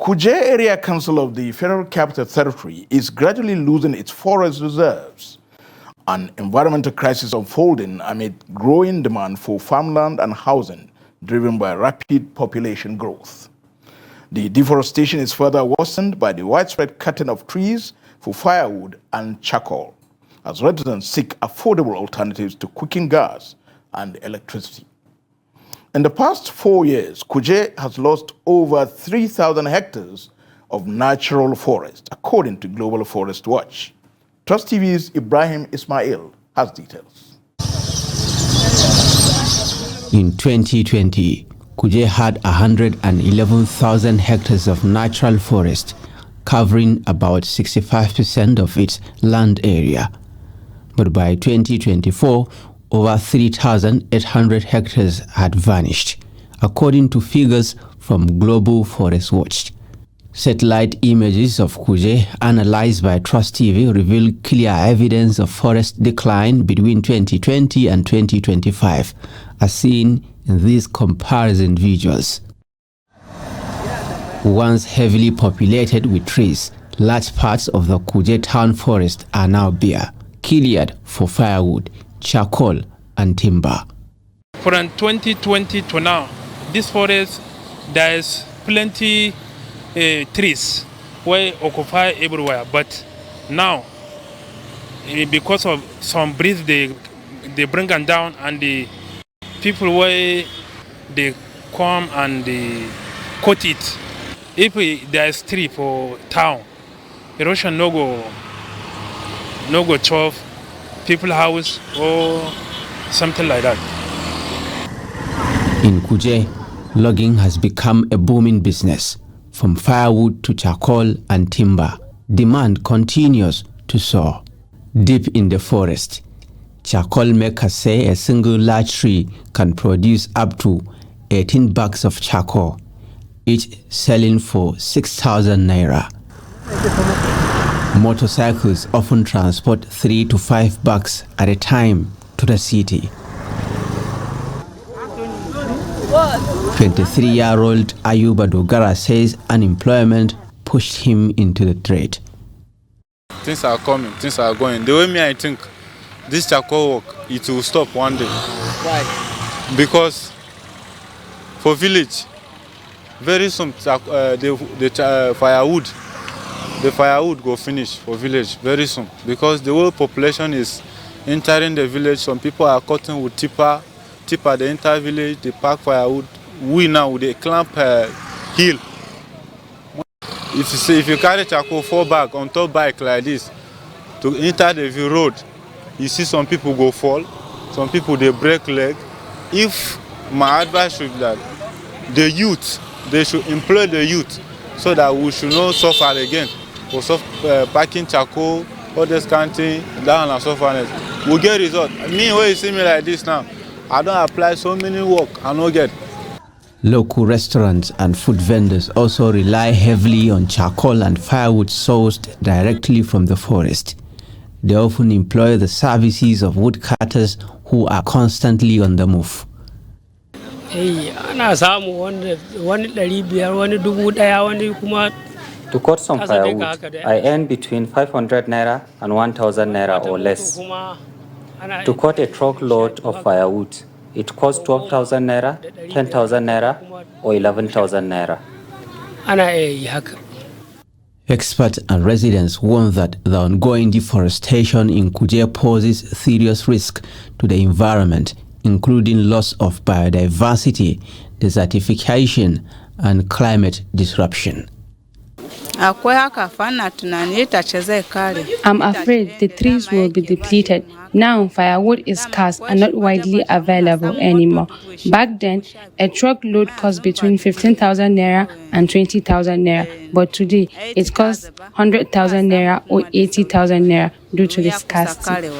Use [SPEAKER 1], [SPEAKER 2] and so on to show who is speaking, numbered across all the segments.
[SPEAKER 1] Kuje Area Council of the Federal Capital Territory is gradually losing its forest reserves. An environmental crisis unfolding amid growing demand for farmland and housing driven by rapid population growth. The deforestation is further worsened by the widespread cutting of trees for firewood and charcoal, as residents seek affordable alternatives to cooking gas and electricity. In the past 4 years, Kuje has lost over 3,000 hectares of natural forest, according to Global Forest Watch. Trust TV's Ibrahim Ismail has details.
[SPEAKER 2] In 2020, Kuje had 111,000 hectares of natural forest, covering about 65% of its land area. But by 2024, over 3,800 hectares had vanished, according to figures from Global Forest Watch. Satellite images of Kuje analyzed by Trust TV reveal clear evidence of forest decline between 2020 and 2025, as seen in these comparison visuals. Once heavily populated with trees, large parts of the Kuje town forest are now bare, cleared for firewood, charcoal and timber.
[SPEAKER 3] From 2020 to now, this forest, there is plenty trees where occupy everywhere, but now because of some breeze they bring them down, and the people where they come and they cut it. If there is tree for town, erosion no go chop people house or something like that.
[SPEAKER 2] In Kuje, logging has become a booming business. From firewood to charcoal and timber, demand continues to soar. Deep in the forest, charcoal makers say a single large tree can produce up to 18 bags of charcoal, each selling for 6,000 naira. Motorcycles often transport 3 to 5 bags at a time to the city. 23-year-old Ayuba Dogara says unemployment pushed him into the trade.
[SPEAKER 4] Things are coming, things are going. The way I think this charcoal work, it will stop one day.
[SPEAKER 5] Why?
[SPEAKER 4] Because for village, very soon the firewood go finish for village very soon, because the whole population is entering the village. Some people are cutting with tipper the entire village, they pack firewood. We now they clamp hill. If you carry charcoal 4 bags on top bike like this to enter the road, you see some people go fall, some people they break leg. If my advice should be that the youth, they should employ the youth so that we should not suffer again. For packing charcoal, all this kind of thing, down and suffering. We get result. Me, when you see me like this now, I don't apply so many work, I don't get.
[SPEAKER 2] Local restaurants and food vendors also rely heavily on charcoal and firewood sourced directly from the forest. They often employ the services of woodcutters who are constantly on the move.
[SPEAKER 6] To cut some firewood, I earn between 500 naira and 1,000 naira or less. To cut a truckload of firewood, it costs 12,000 naira, 10,000 naira, or 11,000 naira.
[SPEAKER 2] Experts and residents warn that the ongoing deforestation in Kuje poses serious risk to the environment, including loss of biodiversity, desertification, and climate disruption.
[SPEAKER 7] I'm afraid the trees will be depleted. Now firewood is scarce and not widely available anymore. Back then, a truckload cost between 15,000 naira and 20,000 naira, but today it costs 100,000 naira or 80,000 naira due to the scarcity.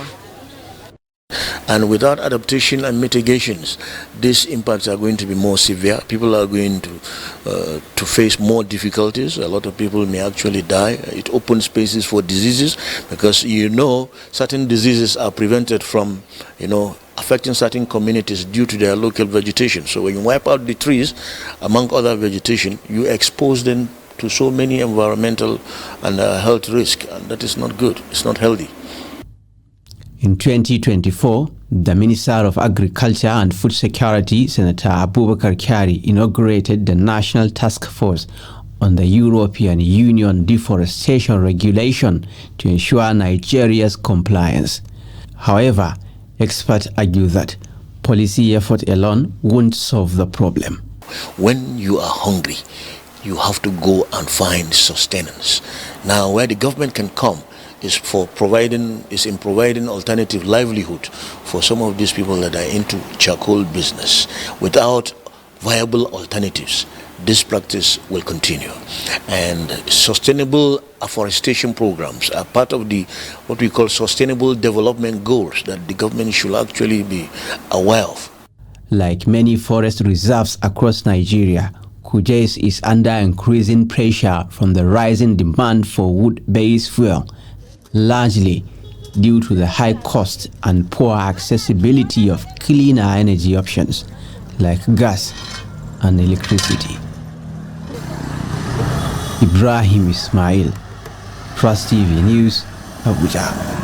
[SPEAKER 8] And without adaptation and mitigations, these impacts are going to be more severe. People are going to face more difficulties. A lot of people may actually die. It opens spaces for diseases, because certain diseases are prevented from affecting certain communities due to their local vegetation. So when you wipe out the trees, among other vegetation, you expose them to so many environmental and health risks, and that is not good. It's not healthy.
[SPEAKER 2] In 2024, the Minister of Agriculture and Food Security, Senator Abubakar Kyari, inaugurated the National Task Force on the European Union Deforestation Regulation to ensure Nigeria's compliance. However, experts argue that policy effort alone won't solve the problem.
[SPEAKER 8] When you are hungry, you have to go and find sustenance. Now, where the government can come is in providing alternative livelihood for some of these people that are into charcoal business. Without viable alternatives, this practice will continue. And sustainable afforestation programs are part of the what we call sustainable development goals that the government should actually be aware of.
[SPEAKER 2] Like many forest reserves across Nigeria, Kuje is under increasing pressure from the rising demand for wood-based fuel, largely due to the high cost and poor accessibility of cleaner energy options like gas and electricity. Ibrahim Ismail, Trust TV News, Abuja.